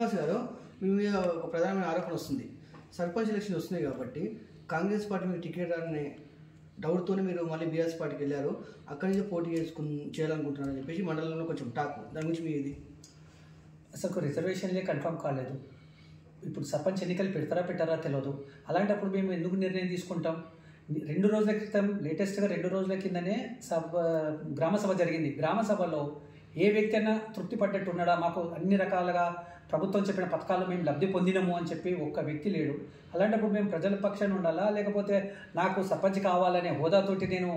గారు మీ మీద ఒక ప్రధానమైన ఆరోపణ వస్తుంది. సర్పంచ్ ఎలక్షన్ వస్తున్నాయి కాబట్టి కాంగ్రెస్ పార్టీ మీకు టికెట్ రాని డౌట్తోనే మీరు మళ్ళీ బీఆర్ఎస్ పార్టీకి వెళ్ళారు. అక్కడి నుంచి పోటీ చేయాలనుకుంటున్నారని చెప్పేసి మండలంలో కొంచెం టాక్. దాని గురించి మీ ఇది అసలు రిజర్వేషన్లే కన్ఫర్మ్ కాలేదు. ఇప్పుడు సర్పంచ్ ఎన్నికలు పెట్టారా తెలియదు. అలాంటప్పుడు మేము ఎందుకు నిర్ణయం తీసుకుంటాం? 2 రోజుల క్రితం లేటెస్ట్గా 2 రోజుల కిందనే గ్రామ సభ జరిగింది. గ్రామ సభలో ఏ వ్యక్తి అయినా తృప్తి పడ్డట్టు ఉన్నాడా? మాకు అన్ని రకాలుగా ప్రభుత్వం చెప్పిన పథకాలు మేము లబ్ధి పొందినము అని చెప్పి ఒక్క వ్యక్తి లేడు. అలాంటప్పుడు మేము ప్రజల పక్షాన ఉండాలా, లేకపోతే నాకు సర్పంచ్ కావాలనే హోదాతోటి నేను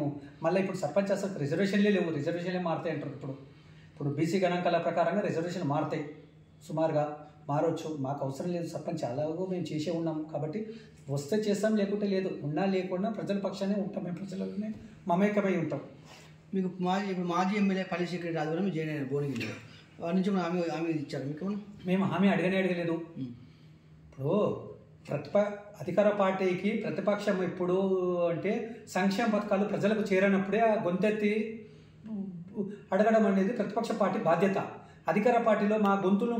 మళ్ళీ ఇప్పుడు సర్పంచ్ అసలు రిజర్వేషన్లే లేవు, రిజర్వేషన్లే మారుతాయి అంటారు. ఇప్పుడు బీసీ గణాంకాల ప్రకారంగా రిజర్వేషన్ మారుతాయి, సుమారుగా మారవచ్చు. మాకు అవసరం లేదు సర్పంచ్, అలాగో మేము చేసే ఉన్నాం కాబట్టి వస్తే చేస్తాం, లేకుంటే లేదు. ఉన్నా లేకుండా ప్రజల పక్షానే ఉంటాం, మేము ప్రజలనే మమేకమై ఉంటాం. మీకు ఇప్పుడు మాజీ ఎమ్మెల్యే పల్లి సెక్రటరీ ఆధ్వర్యం జాయిన్ అయ్యారు భువనగిరిలో. వారి నుంచి హామీ ఇచ్చారు మీకు? మేము హామీ అడగలేదు. ఇప్పుడు అధికార పార్టీకి ప్రతిపక్షం ఎప్పుడు అంటే సంక్షేమ పథకాలు ప్రజలకు చేరనప్పుడే ఆ గొంతెత్తి అడగడం అనేది ప్రతిపక్ష పార్టీ బాధ్యత. అధికార పార్టీలో మా గొంతులు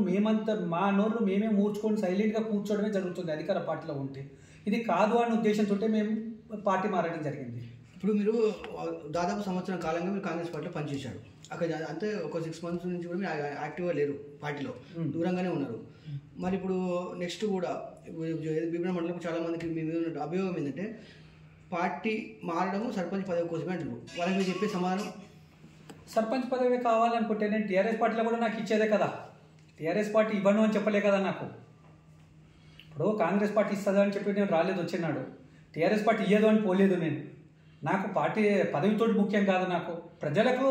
మా నోళ్ళు మేమే మూర్చుకొని సైలెంట్గా కూర్చోవడమే జరుగుతుంది అధికార పార్టీలో ఉంటే. ఇది కాదు అనే ఉద్దేశంతో మేము పార్టీ మారడం జరిగింది. ఇప్పుడు మీరు దాదాపు సంవత్సరం కాలంగా మీరు కాంగ్రెస్ పార్టీలో పనిచేశారు. అక్కడ అంటే ఒక 6 months నుంచి కూడా మీరు యాక్టివ్గా లేరు, పార్టీలో దూరంగానే ఉన్నారు. మరి ఇప్పుడు నెక్స్ట్ కూడా విభిన్న మండలంలో చాలా మందికి మీ మీద ఉన్న అభియోగం ఏంటంటే పార్టీ మారడము సర్పంచ్ పదవి కోసమే అంటారు. వాళ్ళకి మీరు చెప్పే సమాధానం? సర్పంచ్ పదవి కావాలనుకుంటే నేను టీఆర్ఎస్ పార్టీలో కూడా నాకు ఇచ్చేదే కదా. టీఆర్ఎస్ పార్టీ ఇవ్వను అని చెప్పలే కదా నాకు. ఇప్పుడు కాంగ్రెస్ పార్టీ ఇస్తుందా అని చెప్పి నేను రాలేదు, వచ్చినాడు. టీఆర్ఎస్ పార్టీ ఇయ్యదు అని పోలేదు నేను. నాకు పార్టీ పదవితో ముఖ్యం కాదు. నాకు ప్రజలకు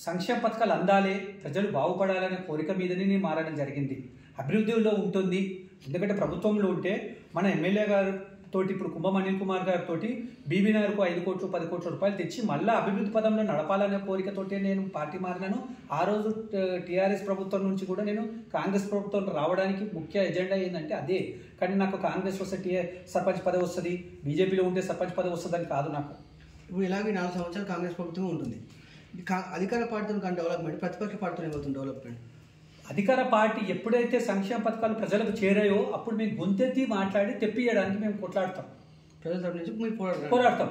సంక్షేమ పథకాలు అందాలి, ప్రజలు బాగుపడాలనే కోరిక మీదనే నేను మారడం జరిగింది. అభివృద్ధిలో ఉంటుంది. ఎందుకంటే ప్రభుత్వంలో ఉంటే మన ఎమ్మెల్యే గారితో ఇప్పుడు కుంభం అనిల్ కుమార్ గారితో బీబీనగర్కు 5 కోట్లు 10 కోట్ల రూపాయలు తెచ్చి మళ్ళీ అభివృద్ధి పదంలో నడపాలనే కోరికతోటే నేను పార్టీ మారినాను. ఆ రోజు టీఆర్ఎస్ ప్రభుత్వం నుంచి కూడా నేను కాంగ్రెస్ ప్రభుత్వం రావడానికి ముఖ్య ఎజెండా ఏంటంటే అదే. కానీ నాకు కాంగ్రెస్ వస్తే సర్పంచ్ పదవి వస్తుంది, బీజేపీలో ఉంటే సర్పంచ్ పదవి వస్తుందని కాదు నాకు. ఇప్పుడు ఇలాగే 4 సంవత్సరాలు కాంగ్రెస్ ప్రభుత్వం ఉంటుంది. అధికార పార్టీతో కానీ డెవలప్మెంట్, ప్రతిపక్ష పార్టీతో ఏమవుతుంది డెవలప్మెంట్? అధికార పార్టీ ఎప్పుడైతే సంక్షేమ పథకాలు ప్రజలకు చేరాయో అప్పుడు మేము గొంతెత్తి మాట్లాడి తెప్పియడానికి మేము కొట్లాడతాం, ప్రజల తరపు నుంచి మీరు పోరాడతాం.